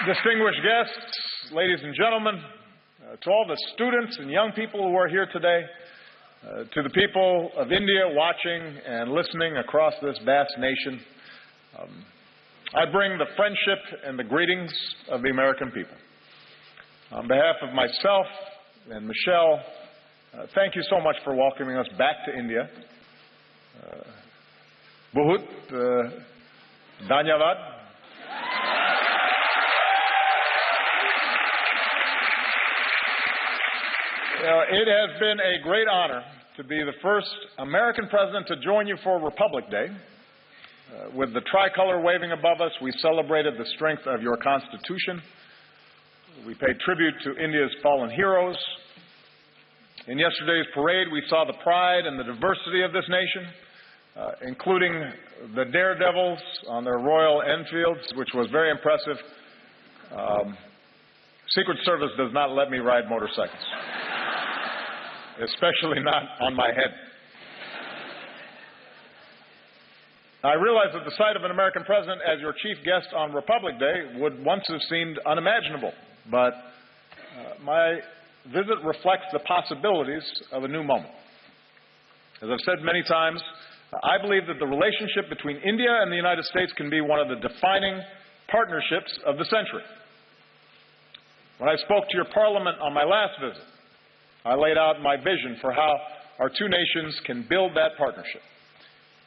Distinguished guests, ladies and gentlemen, to all the students and young people who are here today, to the people of India watching and listening across this vast nation, I bring the friendship and the greetings of the American people. On behalf of myself and Michelle, thank you so much for welcoming us back to India. Bahut dhanyavad. It has been a great honor to be the first American president to join you for Republic Day. With the tricolor waving above us, we celebrated the strength of your Constitution. We paid tribute to India's fallen heroes. In yesterday's parade, we saw the pride and the diversity of this nation, including the daredevils on their Royal Enfields, which was very impressive. Secret Service does not let me ride motorcycles, especially not on my head. I realize that the sight of an American president as your chief guest on Republic Day would once have seemed unimaginable, but my visit reflects the possibilities of a new moment. As I've said many times, I believe that the relationship between India and the United States can be one of the defining partnerships of the century. When I spoke to your parliament on my last visit, I laid out my vision for how our two nations can build that partnership.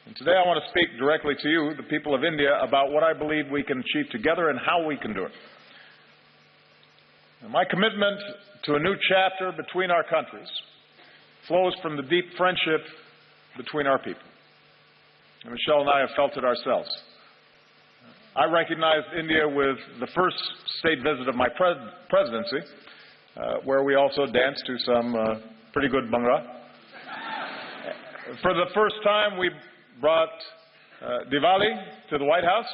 And today I want to speak directly to you, the people of India, about what I believe we can achieve together and how we can do it. And my commitment to a new chapter between our countries flows from the deep friendship between our people. And Michelle and I have felt it ourselves. I recognized India with the first state visit of my presidency, where we also danced to some pretty good Bhangra. For the first time, we brought Diwali to the White House.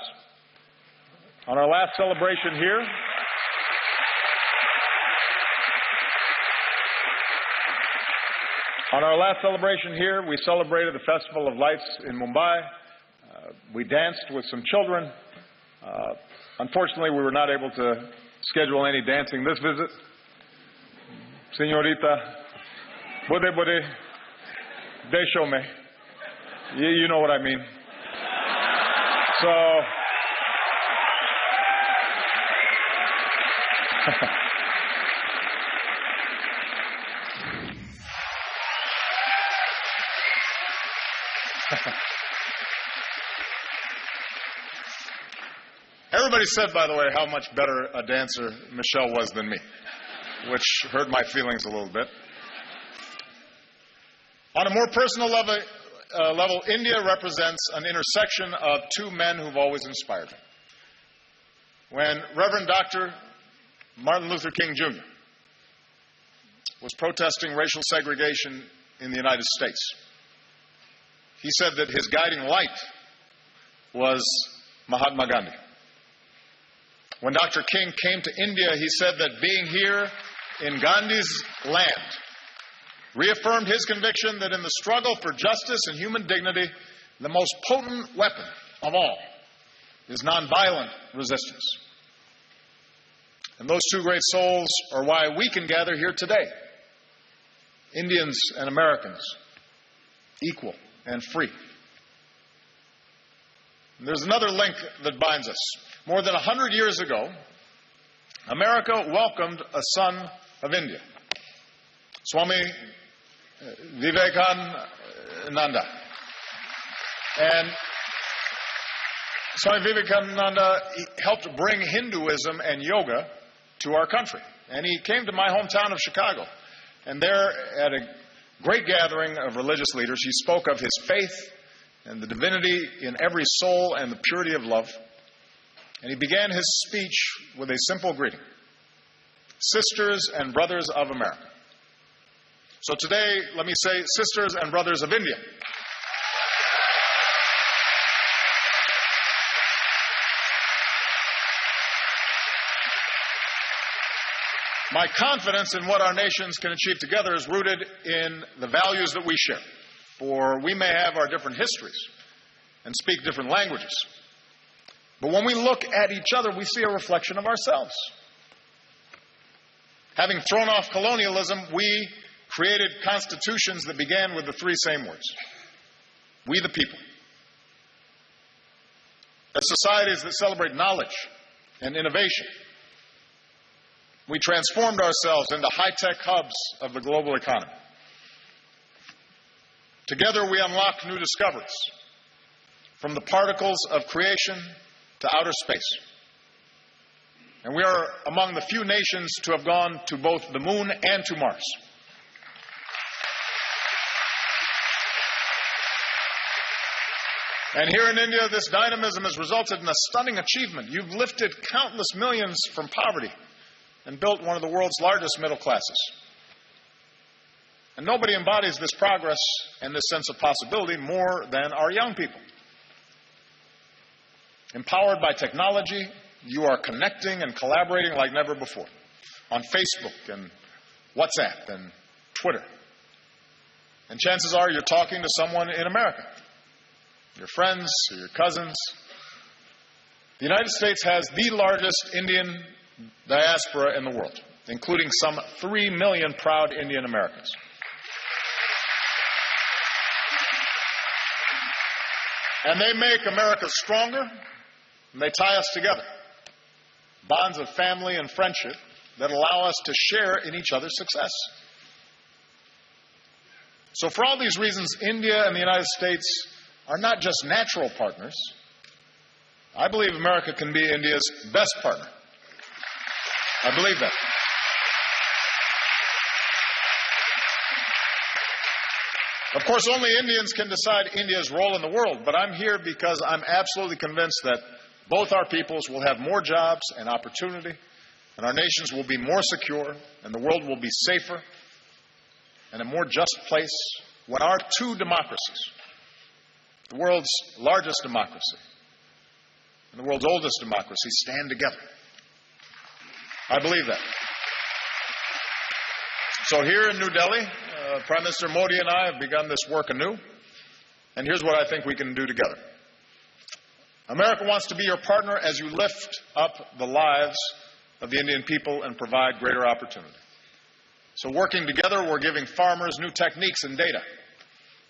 On our last celebration here, we celebrated the Festival of Lights in Mumbai. We danced with some children. Unfortunately, we were not able to schedule any dancing this visit. Señorita, bude, desho me. You know what I mean. So, everybody said, by the way, how much better a dancer Michelle was than me, which hurt my feelings a little bit. On a more personal level, India represents an intersection of two men who've always inspired me. When Reverend Dr. Martin Luther King Jr. was protesting racial segregation in the United States, he said that his guiding light was Mahatma Gandhi. When Dr. King came to India, he said that being here in Gandhi's land reaffirmed his conviction that in the struggle for justice and human dignity, the most potent weapon of all is nonviolent resistance. And those two great souls are why we can gather here today, Indians and Americans, equal and free. And there's another link that binds us. More than 100 years ago, America welcomed a son of India, Swami Vivekananda. And Swami Vivekananda helped bring Hinduism and yoga to our country. And he came to my hometown of Chicago. And there, at a great gathering of religious leaders, he spoke of his faith and the divinity in every soul and the purity of love. And he began his speech with a simple greeting: Sisters and Brothers of America. So today, let me say, Sisters and Brothers of India. My confidence in what our nations can achieve together is rooted in the values that we share. For we may have our different histories and speak different languages, But when we look at each other, we see a reflection of ourselves. Having thrown off colonialism, we created constitutions that began with the three same words: we the people. As societies that celebrate knowledge and innovation, we transformed ourselves into high-tech hubs of the global economy. Together we unlocked new discoveries, from the particles of creation to outer space. And we are among the few nations to have gone to both the moon and to Mars. And here in India, this dynamism has resulted in a stunning achievement. You've lifted countless millions from poverty and built one of the world's largest middle classes. And nobody embodies this progress and this sense of possibility more than our young people. Empowered by technology, you are connecting and collaborating like never before on Facebook and WhatsApp and Twitter. And chances are you're talking to someone in America, your friends or your cousins. The United States has the largest Indian diaspora in the world, including some 3 million proud Indian Americans. And they make America stronger, and they tie us together. Bonds of family and friendship that allow us to share in each other's success. So for all these reasons, India and the United States are not just natural partners. I believe America can be India's best partner. I believe that. Of course, only Indians can decide India's role in the world, but I'm here because I'm absolutely convinced that both our peoples will have more jobs and opportunity, and our nations will be more secure, and the world will be safer and a more just place when our two democracies, the world's largest democracy and the world's oldest democracy, stand together. I believe that. So here in New Delhi, Prime Minister Modi and I have begun this work anew, and here's what I think we can do together. America wants to be your partner as you lift up the lives of the Indian people and provide greater opportunity. So working together, we're giving farmers new techniques and data,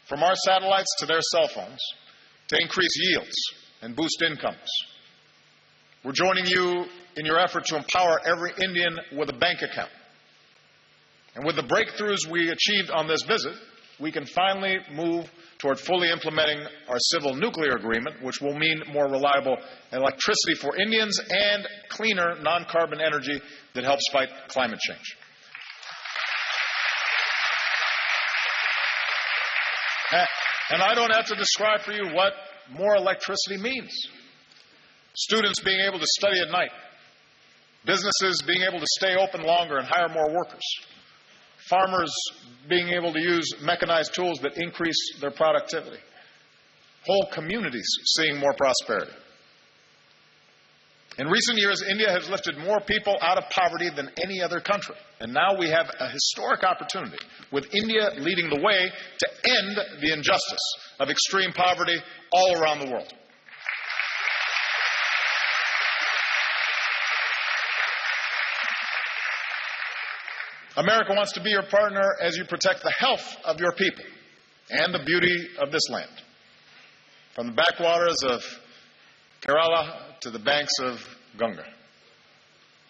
from our satellites to their cell phones, to increase yields and boost incomes. We're joining you in your effort to empower every Indian with a bank account. And with the breakthroughs we achieved on this visit, we can finally move toward fully implementing our civil nuclear agreement, which will mean more reliable electricity for Indians and cleaner non-carbon energy that helps fight climate change. And I don't have to describe for you what more electricity means. Students being able to study at night, businesses being able to stay open longer and hire more workers, farmers being able to use mechanized tools that increase their productivity, whole communities seeing more prosperity. In recent years, India has lifted more people out of poverty than any other country. And now we have a historic opportunity, with India leading the way, to end the injustice of extreme poverty all around the world. America wants to be your partner as you protect the health of your people and the beauty of this land. From the backwaters of Kerala to the banks of Ganga.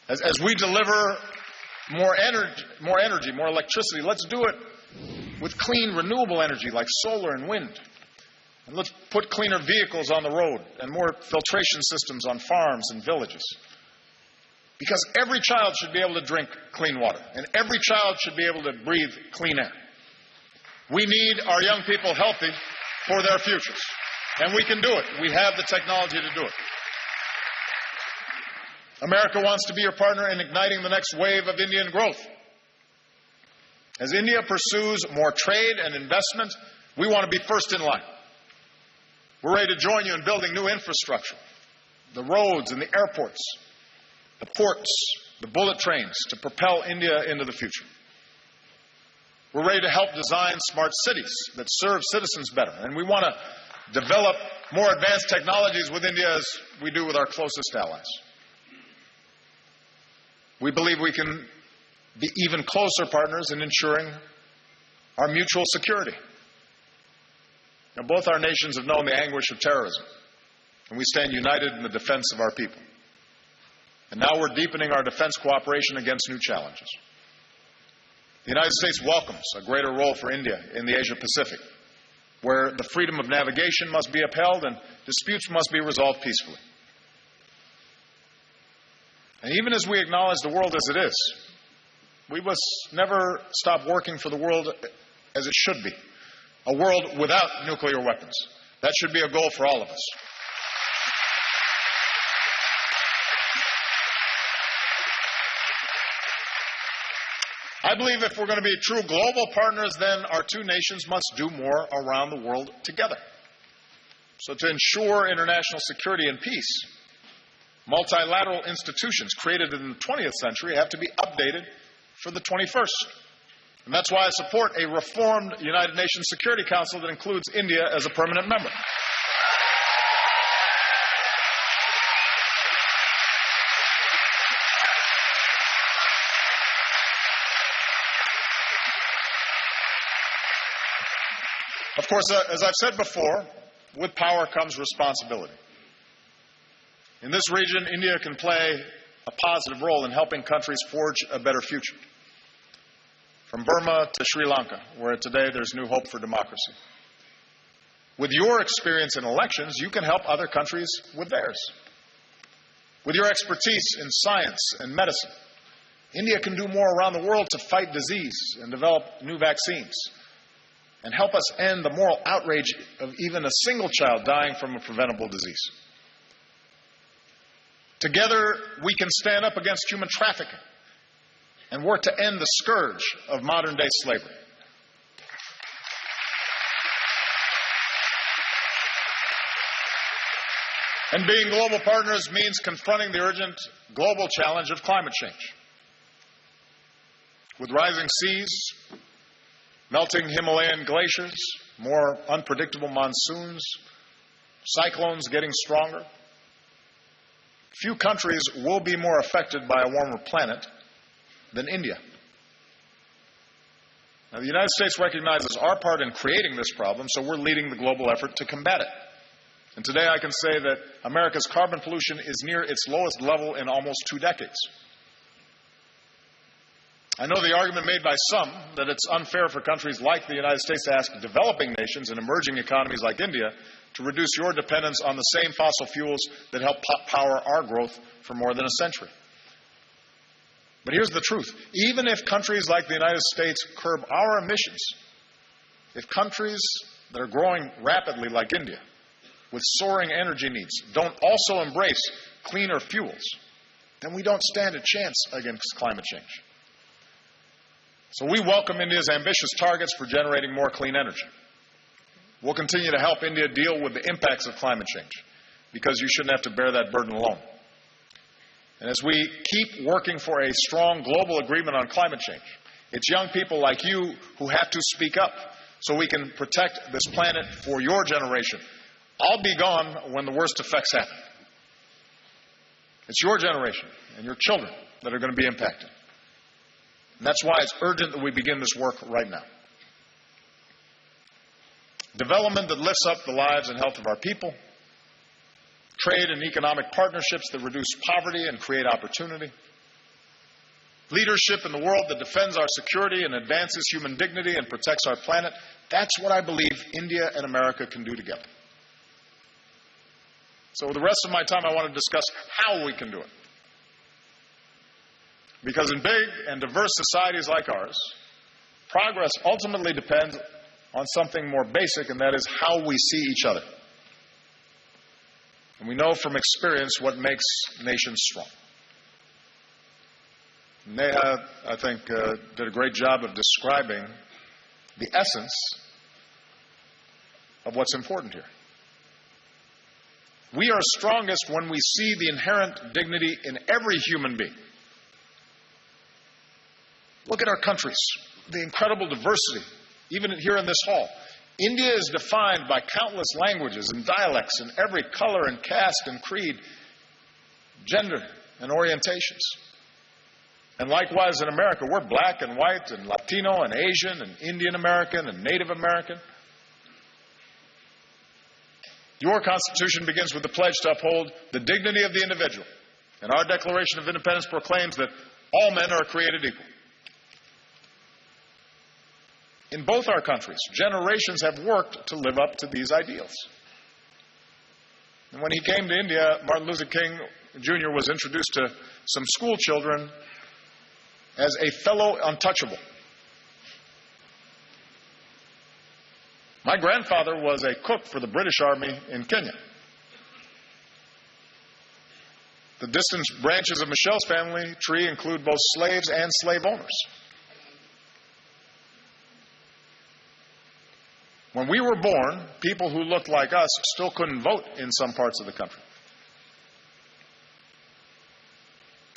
As we deliver more energy, more electricity, let's do it with clean, renewable energy like solar and wind. And let's put cleaner vehicles on the road and more filtration systems on farms and villages. Because every child should be able to drink clean water, and every child should be able to breathe clean air. We need our young people healthy for their futures, and we can do it. We have the technology to do it. America wants to be your partner in igniting the next wave of Indian growth. As India pursues more trade and investment, we want to be first in line. We're ready to join you in building new infrastructure, the roads and the airports, the ports, the bullet trains, to propel India into the future. We're ready to help design smart cities that serve citizens better, and we want to develop more advanced technologies with India as we do with our closest allies. We believe we can be even closer partners in ensuring our mutual security. Now, both our nations have known the anguish of terrorism, and we stand united in the defense of our people. And now we're deepening our defense cooperation against new challenges. The United States welcomes a greater role for India in the Asia-Pacific, where the freedom of navigation must be upheld and disputes must be resolved peacefully. And even as we acknowledge the world as it is, we must never stop working for the world as it should be, a world without nuclear weapons. That should be a goal for all of us. I believe if we're going to be true global partners, then our two nations must do more around the world together. So to ensure international security and peace, multilateral institutions created in the 20th century have to be updated for the 21st. And that's why I support a reformed United Nations Security Council that includes India as a permanent member. Of course, as I've said before, with power comes responsibility. In this region, India can play a positive role in helping countries forge a better future. From Burma to Sri Lanka, where today there's new hope for democracy. With your experience in elections, you can help other countries with theirs. With your expertise in science and medicine, India can do more around the world to fight disease and develop new vaccines, and help us end the moral outrage of even a single child dying from a preventable disease. Together, we can stand up against human trafficking and work to end the scourge of modern-day slavery. And being global partners means confronting the urgent global challenge of climate change. With rising seas, melting Himalayan glaciers, more unpredictable monsoons, cyclones getting stronger, few countries will be more affected by a warmer planet than India. Now, the United States recognizes our part in creating this problem, so we're leading the global effort to combat it. And today I can say that America's carbon pollution is near its lowest level in almost 2 decades. I know the argument made by some that it's unfair for countries like the United States to ask developing nations and emerging economies like India to reduce your dependence on the same fossil fuels that help power our growth for more than a century. But here's the truth. Even if countries like the United States curb our emissions, if countries that are growing rapidly like India, with soaring energy needs, don't also embrace cleaner fuels, then we don't stand a chance against climate change. So we welcome India's ambitious targets for generating more clean energy. We'll continue to help India deal with the impacts of climate change, because you shouldn't have to bear that burden alone. And as we keep working for a strong global agreement on climate change, it's young people like you who have to speak up so we can protect this planet for your generation. I'll be gone when the worst effects happen. It's your generation and your children that are going to be impacted. And that's why it's urgent that we begin this work right now. Development that lifts up the lives and health of our people, trade and economic partnerships that reduce poverty and create opportunity, leadership in the world that defends our security and advances human dignity and protects our planet. That's what I believe India and America can do together. So with the rest of my time, I want to discuss how we can do it. Because in big and diverse societies like ours, progress ultimately depends on something more basic, and that is how we see each other. And we know from experience what makes nations strong. Neha, I think, did a great job of describing the essence of what's important here. We are strongest when we see the inherent dignity in every human being. Look at our countries, the incredible diversity, even here in this hall. India is defined by countless languages and dialects in every color and caste and creed, gender and orientations. And likewise in America, we're black and white and Latino and Asian and Indian American and Native American. Your Constitution begins with the pledge to uphold the dignity of the individual. And our Declaration of Independence proclaims that all men are created equal. In both our countries, generations have worked to live up to these ideals. And when he came to India, Martin Luther King Jr. was introduced to some school children as a fellow untouchable. My grandfather was a cook for the British Army in Kenya. The distant branches of Michelle's family tree include both slaves and slave owners. When we were born, people who looked like us still couldn't vote in some parts of the country.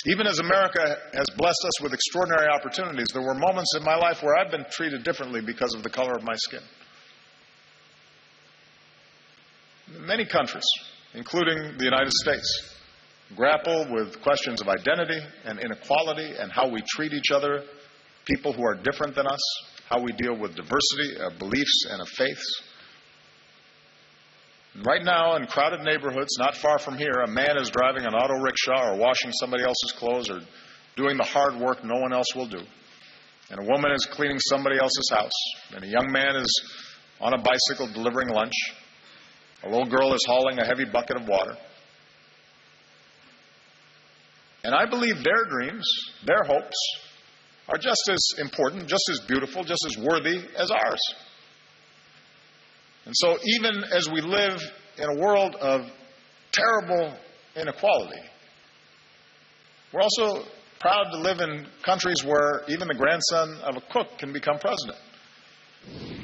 Even as America has blessed us with extraordinary opportunities, there were moments in my life where I've been treated differently because of the color of my skin. Many countries, including the United States, grapple with questions of identity and inequality and how we treat each other, people who are different than us, how we deal with diversity of beliefs and of faiths. Right now, in crowded neighborhoods not far from here, a man is driving an auto rickshaw or washing somebody else's clothes or doing the hard work no one else will do. And a woman is cleaning somebody else's house. And a young man is on a bicycle delivering lunch. A little girl is hauling a heavy bucket of water. And I believe their dreams, their hopes, are just as important, just as beautiful, just as worthy as ours. And so even as we live in a world of terrible inequality, we're also proud to live in countries where even the grandson of a cook can become president.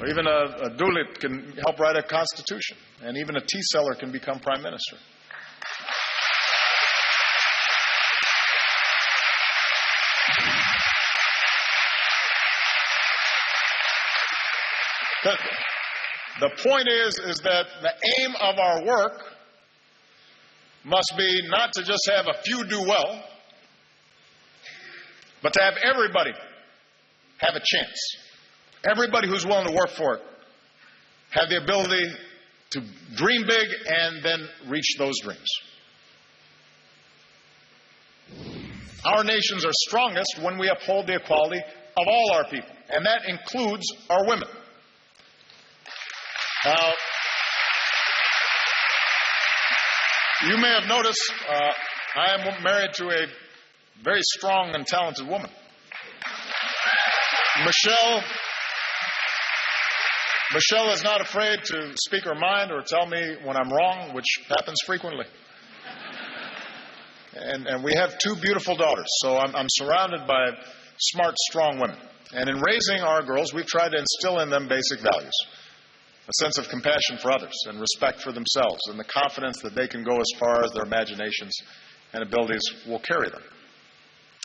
Or even a Dulit can help write a constitution. And even a tea seller can become prime minister. The point is that the aim of our work must be not to just have a few do well, but to have everybody have a chance. Everybody who's willing to work for it have the ability to dream big and then reach those dreams. Our nations are strongest when we uphold the equality of all our people, and that includes our women. Now, you may have noticed I am married to a very strong and talented woman. Michelle is not afraid to speak her mind or tell me when I'm wrong, which happens frequently. And we have two beautiful daughters, so I'm surrounded by smart, strong women. And in raising our girls, we've tried to instill in them basic values. A sense of compassion for others and respect for themselves and the confidence that they can go as far as their imaginations and abilities will carry them.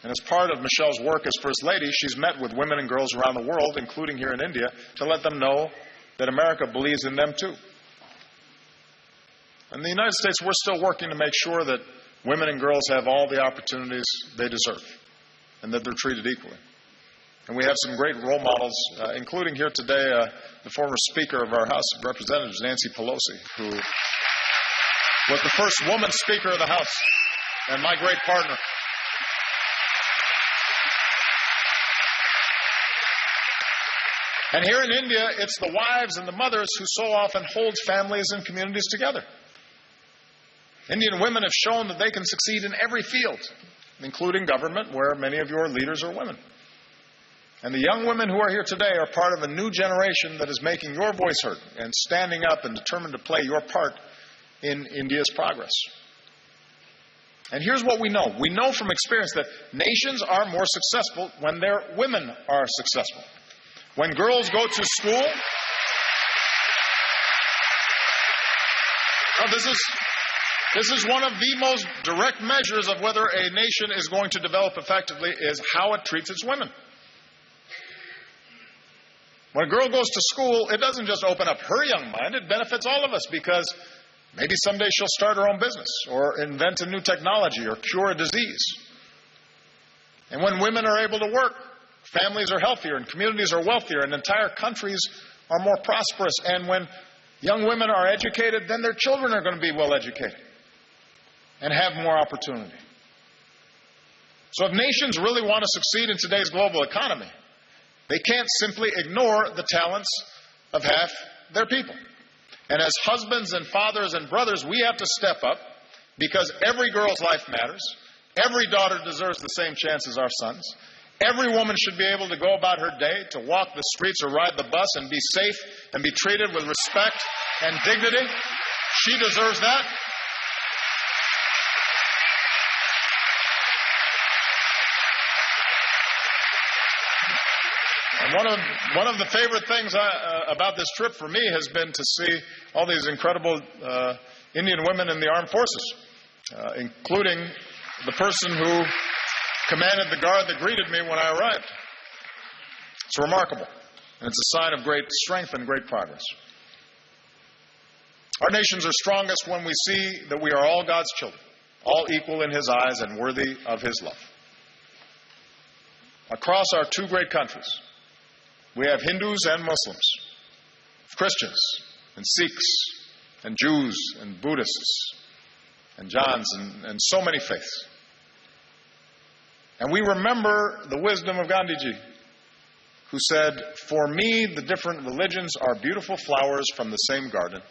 And as part of Michelle's work as First Lady, she's met with women and girls around the world, including here in India, to let them know that America believes in them too. In the United States, we're still working to make sure that women and girls have all the opportunities they deserve and that they're treated equally. And we have some great role models, including here today the former Speaker of our House of Representatives, Nancy Pelosi, who was the first woman Speaker of the House and my great partner. And here in India, it's the wives and the mothers who so often hold families and communities together. Indian women have shown that they can succeed in every field, including government, where many of your leaders are women. And the young women who are here today are part of a new generation that is making your voice heard and standing up and determined to play your part in India's progress. And here's what we know. We know from experience that nations are more successful when their women are successful. When girls go to school, this is one of the most direct measures of whether a nation is going to develop effectively is how it treats its women. When a girl goes to school, it doesn't just open up her young mind, it benefits all of us because maybe someday she'll start her own business or invent a new technology or cure a disease. And when women are able to work, families are healthier and communities are wealthier and entire countries are more prosperous. And when young women are educated, then their children are going to be well educated and have more opportunity. So if nations really want to succeed in today's global economy, they can't simply ignore the talents of half their people. And as husbands and fathers and brothers, we have to step up because every girl's life matters. Every daughter deserves the same chance as our sons. Every woman should be able to go about her day, to walk the streets or ride the bus and be safe and be treated with respect and dignity. She deserves that. And one of the favorite things about this trip for me has been to see all these incredible Indian women in the armed forces, including the person who commanded the guard that greeted me when I arrived. It's remarkable, and it's a sign of great strength and great progress. Our nations are strongest when we see that we are all God's children, all equal in His eyes and worthy of His love. Across our two great countries, we have Hindus and Muslims, Christians and Sikhs and Jews and Buddhists and Jains and so many faiths. And we remember the wisdom of Gandhiji, who said, "For me, the different religions are beautiful flowers from the same garden,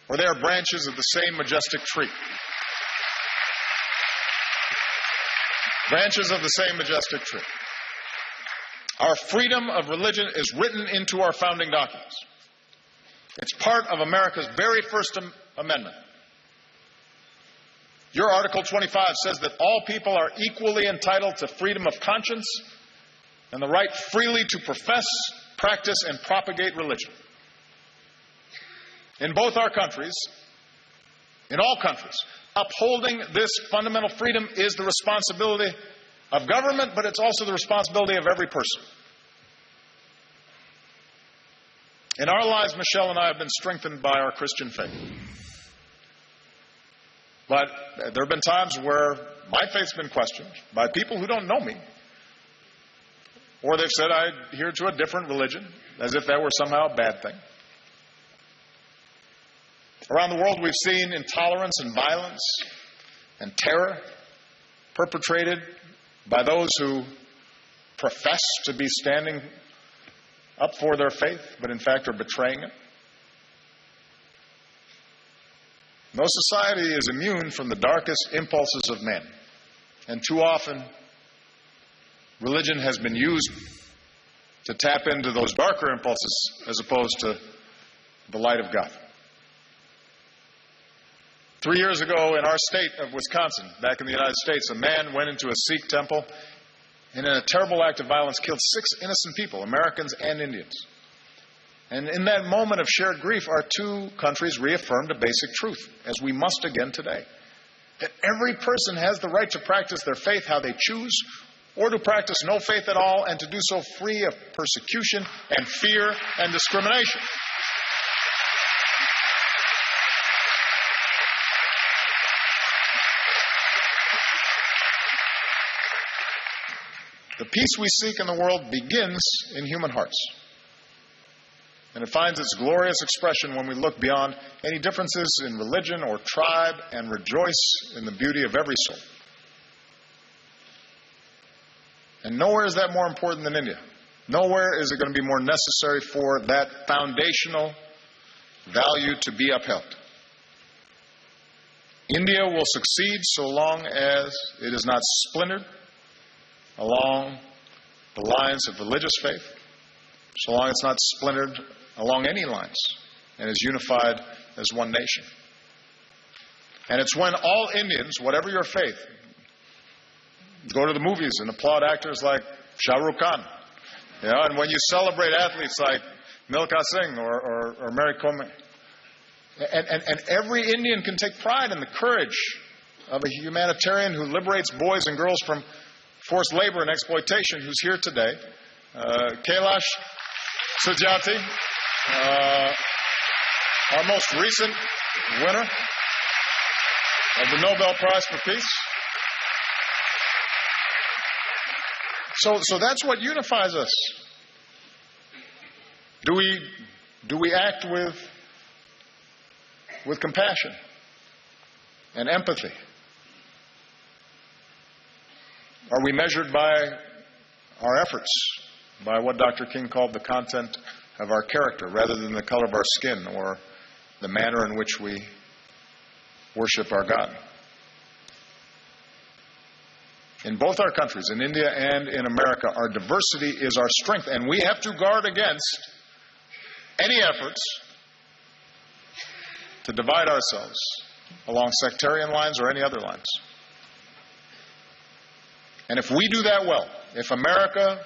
or they are branches of the same majestic tree." Branches of the same majestic tree. Our freedom of religion is written into our founding documents. It's part of America's very first amendment. Your Article 25 says that all people are equally entitled to freedom of conscience and the right freely to profess, practice, and propagate religion. In both our countries, in all countries, upholding this fundamental freedom is the responsibility of government, but it's also the responsibility of every person. In our lives, Michelle and I have been strengthened by our Christian faith. But there have been times where my faith's been questioned by people who don't know me. Or they've said I adhere to a different religion, as if that were somehow a bad thing. Around the world, we've seen intolerance and violence and terror perpetrated by those who profess to be standing up for their faith, but in fact are betraying it. No society is immune from the darkest impulses of man. And too often, religion has been used to tap into those darker impulses as opposed to the light of God. 3 years ago in our state of Wisconsin, back in the United States, a man went into a Sikh temple and in a terrible act of violence killed 6 innocent people, Americans and Indians. And in that moment of shared grief, our two countries reaffirmed a basic truth, as we must again today, that every person has the right to practice their faith how they choose, or to practice no faith at all, and to do so free of persecution and fear and discrimination. The peace we seek in the world begins in human hearts. And it finds its glorious expression when we look beyond any differences in religion or tribe and rejoice in the beauty of every soul. And nowhere is that more important than India. Nowhere is it going to be more necessary for that foundational value to be upheld. India will succeed so long as it is not splintered along the lines of religious faith, so long as it's not splintered along any lines, and is unified as one nation. And it's when all Indians, whatever your faith, go to the movies and applaud actors like Shah Rukh Khan, and when you celebrate athletes like Milkha Singh or Mary Kom, and every Indian can take pride in the courage of a humanitarian who liberates boys and girls from forced labor and exploitation, who's here today, Kailash Suryati, our most recent winner of the Nobel Prize for Peace. So that's what unifies us. Do we act with compassion and empathy? Are we measured by our efforts, by what Dr. King called the content of our character rather than the color of our skin or the manner in which we worship our God? In both our countries, in India and in America, our diversity is our strength, and we have to guard against any efforts to divide ourselves along sectarian lines or any other lines. And if we do that well, if America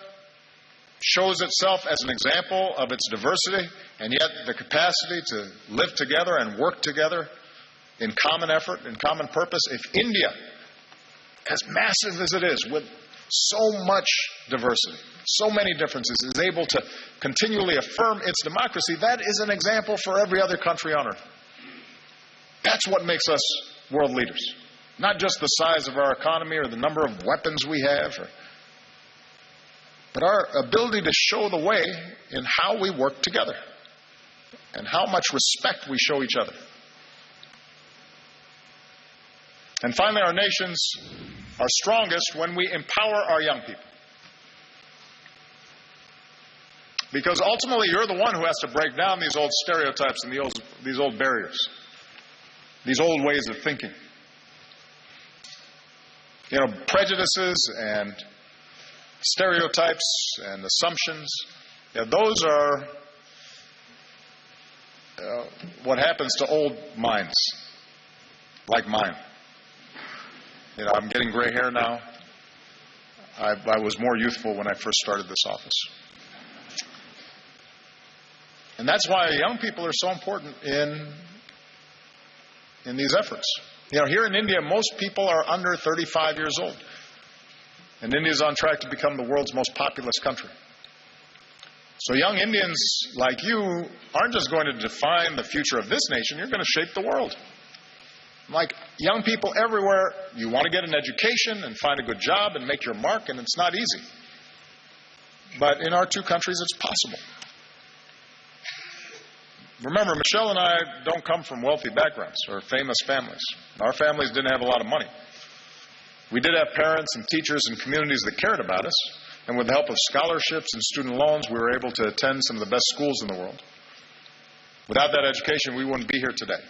shows itself as an example of its diversity and yet the capacity to live together and work together in common effort, in common purpose, if India, as massive as it is, with so much diversity, so many differences, is able to continually affirm its democracy, that is an example for every other country on earth. That's what makes us world leaders. Not just the size of our economy or the number of weapons we have, but our ability to show the way in how we work together and how much respect we show each other. And finally, our nations are strongest when we empower our young people. Because ultimately, you're the one who has to break down these old stereotypes and these old barriers, these old ways of thinking. You know, prejudices and stereotypes and assumptions, those are what happens to old minds like mine. You know, I'm getting gray hair now. I was more youthful when I first started this office. And that's why young people are so important in these efforts. You know, here in India, most people are under 35 years old. And India is on track to become the world's most populous country. So young Indians like you aren't just going to define the future of this nation, you're going to shape the world. Like young people everywhere, you want to get an education and find a good job and make your mark, and it's not easy. But in our two countries, it's possible. Remember, Michelle and I don't come from wealthy backgrounds or famous families. Our families didn't have a lot of money. We did have parents and teachers and communities that cared about us, and with the help of scholarships and student loans, we were able to attend some of the best schools in the world. Without that education, we wouldn't be here today.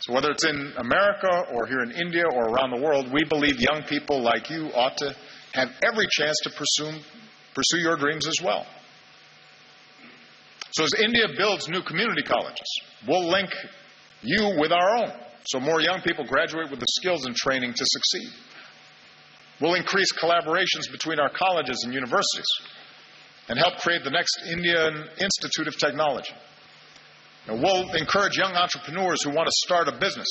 So whether it's in America or here in India or around the world, we believe young people like you ought to have every chance to pursue your dreams as well. So as India builds new community colleges, we'll link you with our own, so more young people graduate with the skills and training to succeed. We'll increase collaborations between our colleges and universities and help create the next Indian Institute of Technology. And we'll encourage young entrepreneurs who want to start a business.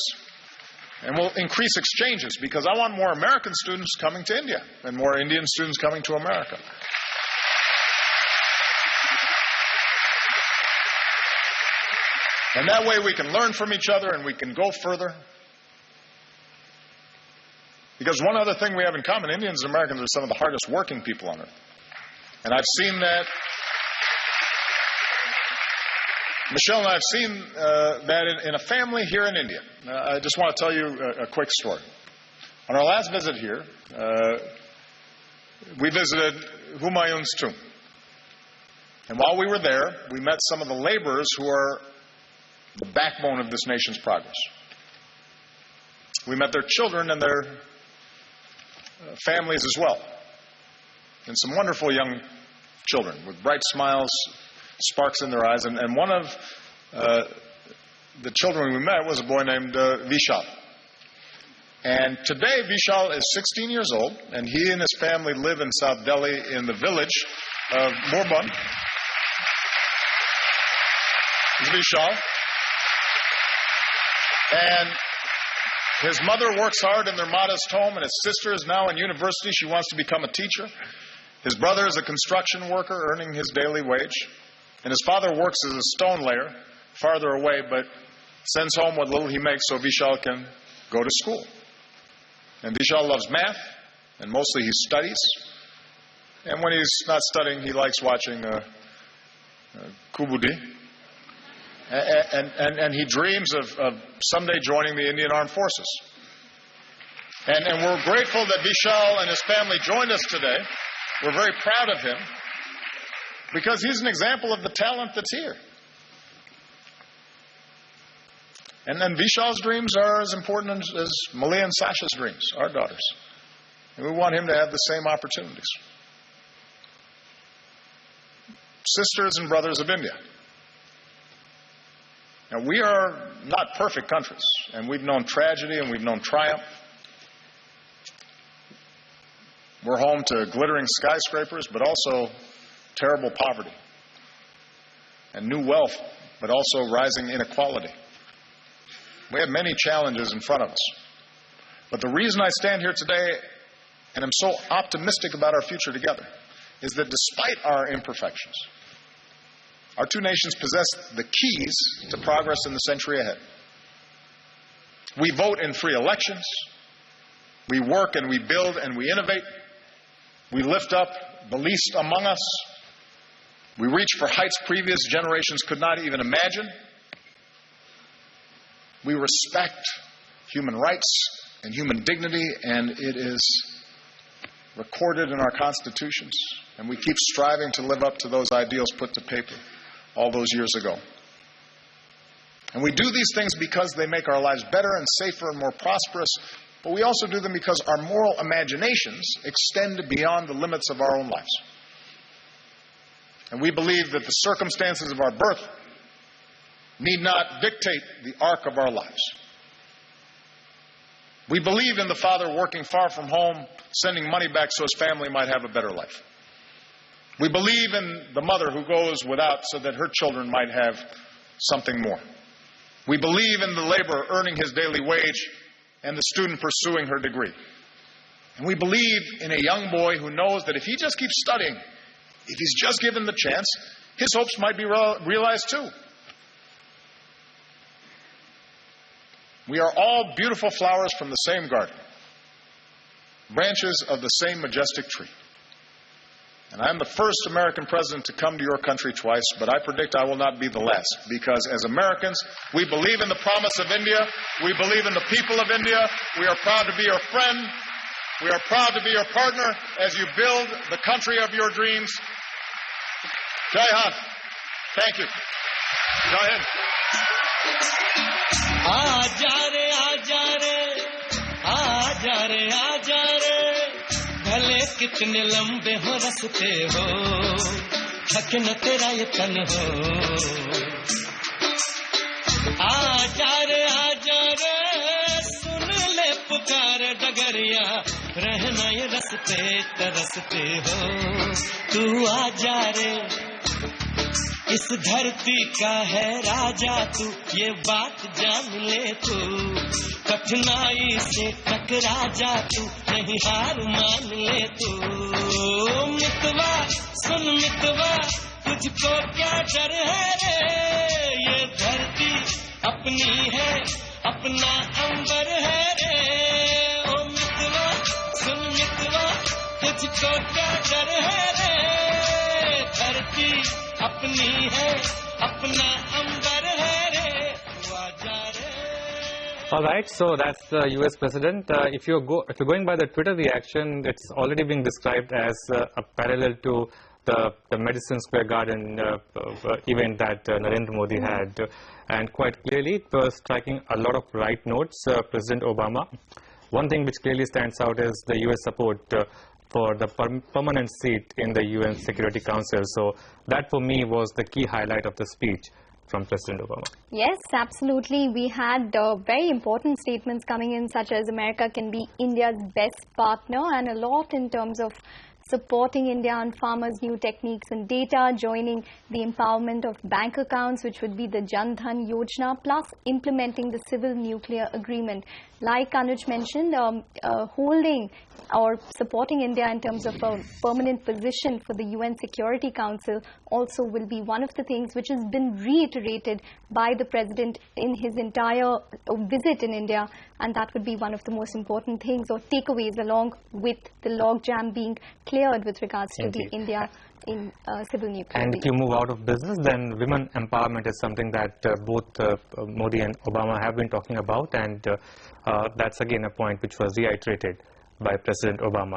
And we'll increase exchanges because I want more American students coming to India and more Indian students coming to America. And that way we can learn from each other and we can go further. Because one other thing we have in common, Indians and Americans are some of the hardest working people on earth. And I've seen that. Michelle and I have seen that in a family here in India. I just want to tell you a quick story. On our last visit here, we visited Humayun's tomb. And while we were there, we met some of the laborers who are the backbone of this nation's progress. We met their children and their families as well. And some wonderful young children with bright smiles, sparks in their eyes. And one of the children we met was a boy named Vishal. And today Vishal is 16 years old, and he and his family live in South Delhi in the village of Murband. This is Vishal. And his mother works hard in their modest home, and his sister is now in university. She wants to become a teacher. His brother is a construction worker earning his daily wage, and his father works as a stone layer farther away, but sends home what little he makes so Vishal can go to school. And Vishal loves math, and mostly he studies. And when he's not studying, he likes watching Kubudi. And he dreams of someday joining the Indian Armed Forces. And we're grateful that Vishal and his family joined us today. We're very proud of him because he's an example of the talent that's here. And then Vishal's dreams are as important as Malia and Sasha's dreams, our daughters. And we want him to have the same opportunities. Sisters and brothers of India. Now, we are not perfect countries, and we've known tragedy and we've known triumph. We're home to glittering skyscrapers, but also terrible poverty. And new wealth, but also rising inequality. We have many challenges in front of us. But the reason I stand here today, and I'm so optimistic about our future together, is that despite our imperfections, our two nations possess the keys to progress in the century ahead. We vote in free elections. We work and we build and we innovate. We lift up the least among us. We reach for heights previous generations could not even imagine. We respect human rights and human dignity, and it is recorded in our constitutions. And we keep striving to live up to those ideals put to paper all those years ago. And we do these things because they make our lives better and safer and more prosperous, but we also do them because our moral imaginations extend beyond the limits of our own lives. And we believe that the circumstances of our birth need not dictate the arc of our lives. We believe in the father working far from home, sending money back so his family might have a better life. We believe in the mother who goes without so that her children might have something more. We believe in the laborer earning his daily wage and the student pursuing her degree. And we believe in a young boy who knows that if he just keeps studying, if he's just given the chance, his hopes might be realized too. We are all beautiful flowers from the same garden, branches of the same majestic tree. And I'm the first American president to come to your country twice, but I predict I will not be the last, because as Americans, we believe in the promise of India. We believe in the people of India. We are proud to be your friend. We are proud to be your partner as you build the country of your dreams. Jai Hind. Thank you. Jai Hind. Aaja re, aaja re, aaja re, aaja re. भले कितने लंबे हो रास्ते हो, थक न तेरा ये तन हो. आजा रे, सुन ले पुकार डगरिया, रहना ये रास्ते तरसते हो. तू आजा रे, इस धरती का है राजा तू, ये बात जान ले तू. कठिनाई से टकरा जा तू, नहीं हार मान ले तू. मितवा सुन मितवा, तुझको क्या डर है रे. ये धरती अपनी है, अपना अंबर है रे. ओ मितवा सुन मितवा, तुझको क्या डर है रे. धरती अपनी है, अपना अंबर है रे. आजा रे. All right, so that's the US President. If you're going by the Twitter reaction, it's already being described as a parallel to the Madison Square Garden event that Narendra Modi had. And quite clearly, it was striking a lot of right notes. President Obama. One thing which clearly stands out is the US support for the permanent seat in the UN Security Council. So that for me was the key highlight of the speech from President Obama. Yes, absolutely. We had very important statements coming in, such as America can be India's best partner, and a lot in terms of supporting India on farmers' new techniques and data, joining the empowerment of bank accounts, which would be the Jan Dhan Yojana, plus implementing the civil nuclear agreement. like Anuj mentioned, holding or supporting India in terms of a permanent position for the UN Security Council also will be one of the things which has been reiterated by the President in his entire visit in India, and that would be one of the most important things or takeaways, along with the logjam being cleared with regards to the India in civil nuclear. And if you move out of business, then women empowerment is something that both Modi and Obama have been talking about, and that's again a point which was reiterated by President Obama.